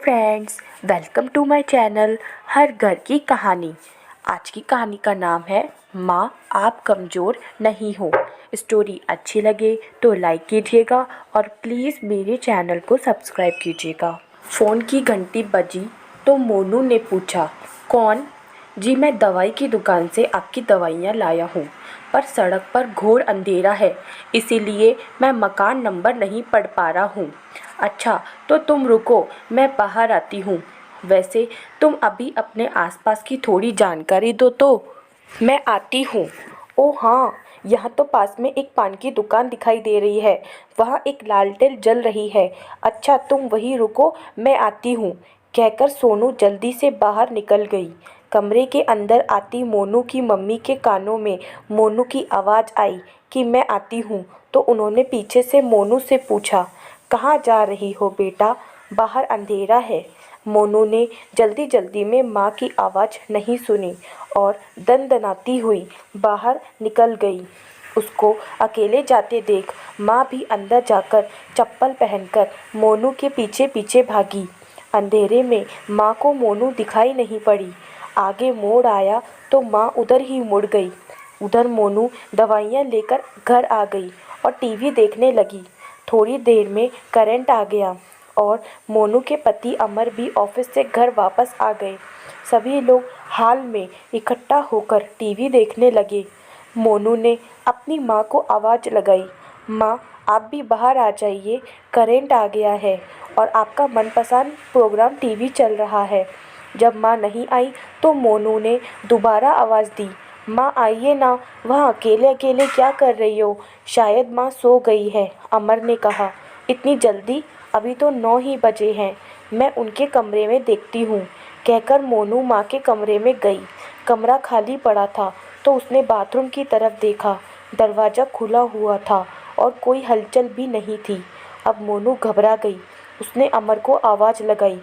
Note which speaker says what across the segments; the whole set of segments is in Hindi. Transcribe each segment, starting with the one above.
Speaker 1: Friends, welcome to my channel हर घर की कहानी। आज की कहानी का नाम है माँ आप कमज़ोर नहीं हो। स्टोरी अच्छी लगे तो लाइक कीजिएगा और प्लीज़ मेरे चैनल को सब्सक्राइब कीजिएगा। फ़ोन की घंटी बजी तो मोनू ने पूछा, कौन? जी, मैं दवाई की दुकान से आपकी दवाइयाँ लाया हूँ, पर सड़क पर घोर अंधेरा है, इसीलिए मैं मकान नंबर नहीं पढ़ पा रहा हूँ। अच्छा, तो तुम रुको, मैं बाहर आती हूँ। वैसे तुम अभी अपने आसपास की थोड़ी जानकारी दो तो। मैं आती हूँ। ओह हाँ, यहाँ तो पास में एक पान की दुकान दिखाई दे रही है, वहाँ एक लालटेन जल रही है। अच्छा, तुम वहीं रुको, मैं आती हूँ, कहकर सोनू जल्दी से बाहर निकल गई। कमरे के अंदर आती मोनू की मम्मी के कानों में मोनू की आवाज़ आई कि मैं आती हूँ, तो उन्होंने पीछे से मोनू से पूछा, कहाँ जा रही हो बेटा, बाहर अंधेरा है। मोनू ने जल्दी जल्दी में माँ की आवाज़ नहीं सुनी और दनदनाती हुई बाहर निकल गई। उसको अकेले जाते देख माँ भी अंदर जाकर चप्पल पहनकर मोनू के पीछे पीछे भागी। अंधेरे में माँ को मोनू दिखाई नहीं पड़ी। आगे मोड़ आया तो माँ उधर ही मुड़ गई। उधर मोनू दवाइयाँ लेकर घर आ गई और टीवी देखने लगी। थोड़ी देर में करंट आ गया और मोनू के पति अमर भी ऑफिस से घर वापस आ गए। सभी लोग हाल में इकट्ठा होकर टीवी देखने लगे। मोनू ने अपनी माँ को आवाज़ लगाई, माँ आप भी बाहर आ जाइए, करंट आ गया है और आपका मनपसंद प्रोग्राम टीवी चल रहा है। जब माँ नहीं आई तो मोनू ने दोबारा आवाज़ दी, माँ आइए ना, वहाँ अकेले अकेले क्या कर रही हो? शायद माँ सो गई है, अमर ने कहा। इतनी जल्दी? अभी तो 9 ही बजे हैं, मैं उनके कमरे में देखती हूँ, कहकर मोनू माँ के कमरे में गई। कमरा खाली पड़ा था तो उसने बाथरूम की तरफ देखा। दरवाज़ा खुला हुआ था और कोई हलचल भी नहीं थी। अब मोनू घबरा गई। उसने अमर को आवाज़ लगाई,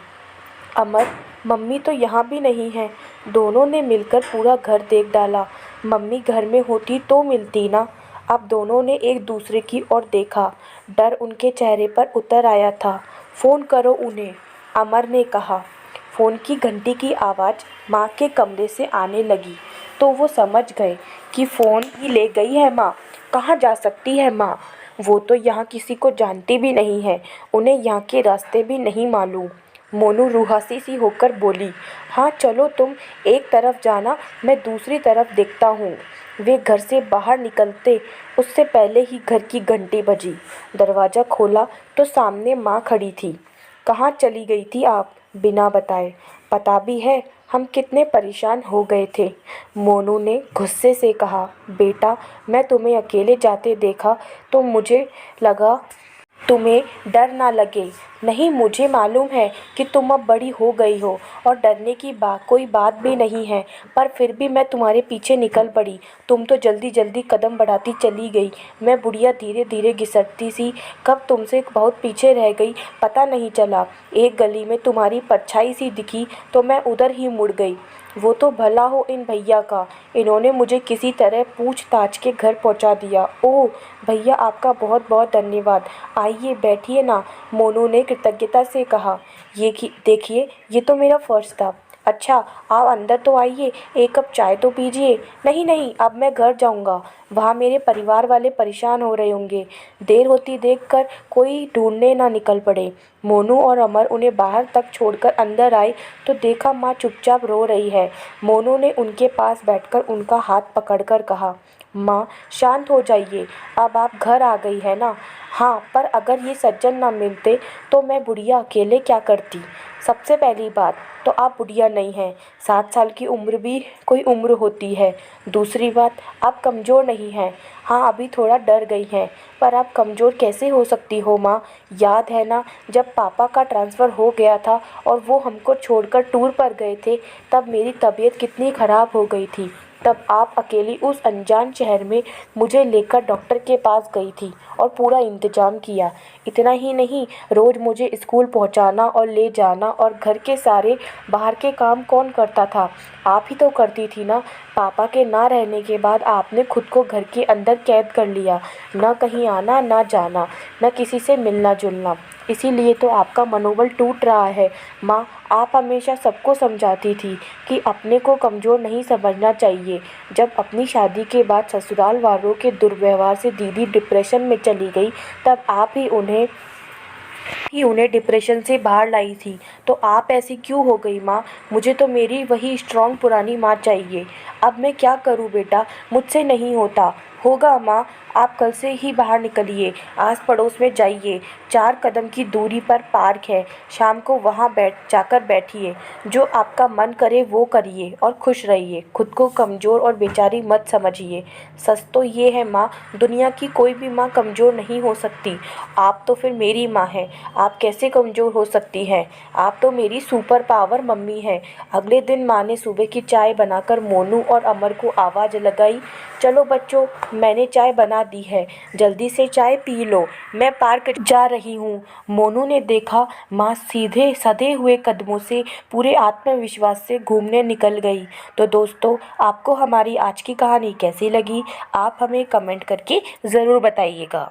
Speaker 1: अमर, मम्मी तो यहाँ भी नहीं है। दोनों ने मिलकर पूरा घर देख डाला। मम्मी घर में होती तो मिलती ना। अब दोनों ने एक दूसरे की ओर देखा। डर उनके चेहरे पर उतर आया था। फ़ोन करो उन्हें, अमर ने कहा। फ़ोन की घंटी की आवाज़ माँ के कमरे से आने लगी तो वो समझ गए कि फ़ोन ही ले गई है माँ। कहाँ जा सकती है माँ? वो तो यहाँ किसी को जानती भी नहीं है, उन्हें यहाँ के रास्ते भी नहीं मालूम। मोनू रूहासी सी होकर बोली, हाँ चलो तुम एक तरफ जाना, मैं दूसरी तरफ देखता हूँ। वे घर से बाहर निकलते उससे पहले ही घर की घंटी बजी। दरवाज़ा खोला तो सामने माँ खड़ी थी। कहाँ चली गई थी आप बिना बताए? पता भी है हम कितने परेशान हो गए थे, मोनू ने गुस्से से कहा। बेटा, मैं तुम्हें अकेले जाते देखा तो मुझे लगा तुम्हें डर ना लगे। नहीं, मुझे मालूम है कि तुम अब बड़ी हो गई हो और डरने की कोई बात भी नहीं है, पर फिर भी मैं तुम्हारे पीछे निकल पड़ी। तुम तो जल्दी जल्दी कदम बढ़ाती चली गई, मैं बुढ़िया धीरे धीरे घिसटती सी कब तुमसे बहुत पीछे रह गई पता नहीं चला। एक गली में तुम्हारी परछाई सी दिखी तो मैं उधर ही मुड़ गई। वो तो भला हो इन भैया का, इन्होंने मुझे किसी तरह पूछताछ के घर पहुंचा दिया। ओह भैया, आपका बहुत बहुत धन्यवाद। आइए बैठिए ना, मोनू ने कृतज्ञता से कहा। देखिए, ये तो मेरा फ़र्ज़ था। अच्छा, आप अंदर तो आइए, एक कप चाय तो पीजिए। नहीं नहीं, अब मैं घर जाऊंगा, वहाँ मेरे परिवार वाले परेशान हो रहे होंगे। देर होती देखकर कोई ढूंढने ना निकल पड़े। मोनू और अमर उन्हें बाहर तक छोड़कर अंदर आए तो देखा माँ चुपचाप रो रही है। मोनू ने उनके पास बैठकर उनका हाथ पकड़कर कहा, माँ शांत हो जाइए, अब आप घर आ गई है ना। हाँ, पर अगर ये सज्जन ना मिलते तो मैं बुढ़िया अकेले क्या करती? सबसे पहली बात तो आप बुढ़िया नहीं हैं, 7 साल की उम्र भी कोई उम्र होती है। दूसरी बात, आप कमज़ोर नहीं हैं। हाँ, अभी थोड़ा डर गई हैं, पर आप कमज़ोर कैसे हो सकती हो माँ? याद है ना, जब पापा का ट्रांसफ़र हो गया था और वो हमको छोड़कर टूर पर गए थे, तब मेरी तबीयत कितनी ख़राब हो गई थी। तब आप अकेली उस अनजान शहर में मुझे लेकर डॉक्टर के पास गई थी और पूरा इंतज़ाम किया। इतना ही नहीं, रोज़ मुझे स्कूल पहुंचाना और ले जाना, और घर के सारे बाहर के काम कौन करता था? आप ही तो करती थी ना। पापा के ना रहने के बाद आपने खुद को घर के अंदर कैद कर लिया, ना कहीं आना ना जाना, ना किसी से मिलना जुलना। इसीलिए तो आपका मनोबल टूट रहा है। माँ, आप हमेशा सबको समझाती थी कि अपने को कमज़ोर नहीं समझना चाहिए। जब अपनी शादी के बाद ससुराल वालों के दुर्व्यवहार से दीदी डिप्रेशन में चली गई, तब आप ही उन्हें डिप्रेशन से बाहर लाई थी। तो आप ऐसी क्यों हो गई माँ? मुझे तो मेरी वही स्ट्रॉन्ग पुरानी माँ चाहिए। अब मैं क्या करूँ बेटा, मुझसे नहीं होता। होगा माँ, आप कल से ही बाहर निकलिए, आस पड़ोस में जाइए। 4 कदम की दूरी पर पार्क है, शाम को वहाँ जाकर बैठिए। जो आपका मन करे वो करिए और खुश रहिए। खुद को कमज़ोर और बेचारी मत समझिए। सच तो ये है माँ, दुनिया की कोई भी माँ कमज़ोर नहीं हो सकती। आप तो फिर मेरी माँ हैं, आप कैसे कमज़ोर हो सकती हैं? आप तो मेरी सुपर पावर मम्मी हैं। अगले दिन माँ ने सुबह की चाय बनाकर मोनू और अमर को आवाज़ लगाई, चलो बच्चों, मैंने चाय बना दी है, जल्दी से चाय पी लो, मैं पार्क जा रही हूँ। मोनू ने देखा माँ सीधे सधे हुए कदमों से पूरे आत्मविश्वास से घूमने निकल गई। तो दोस्तों, आपको हमारी आज की कहानी कैसी लगी? आप हमें कमेंट करके ज़रूर बताइएगा।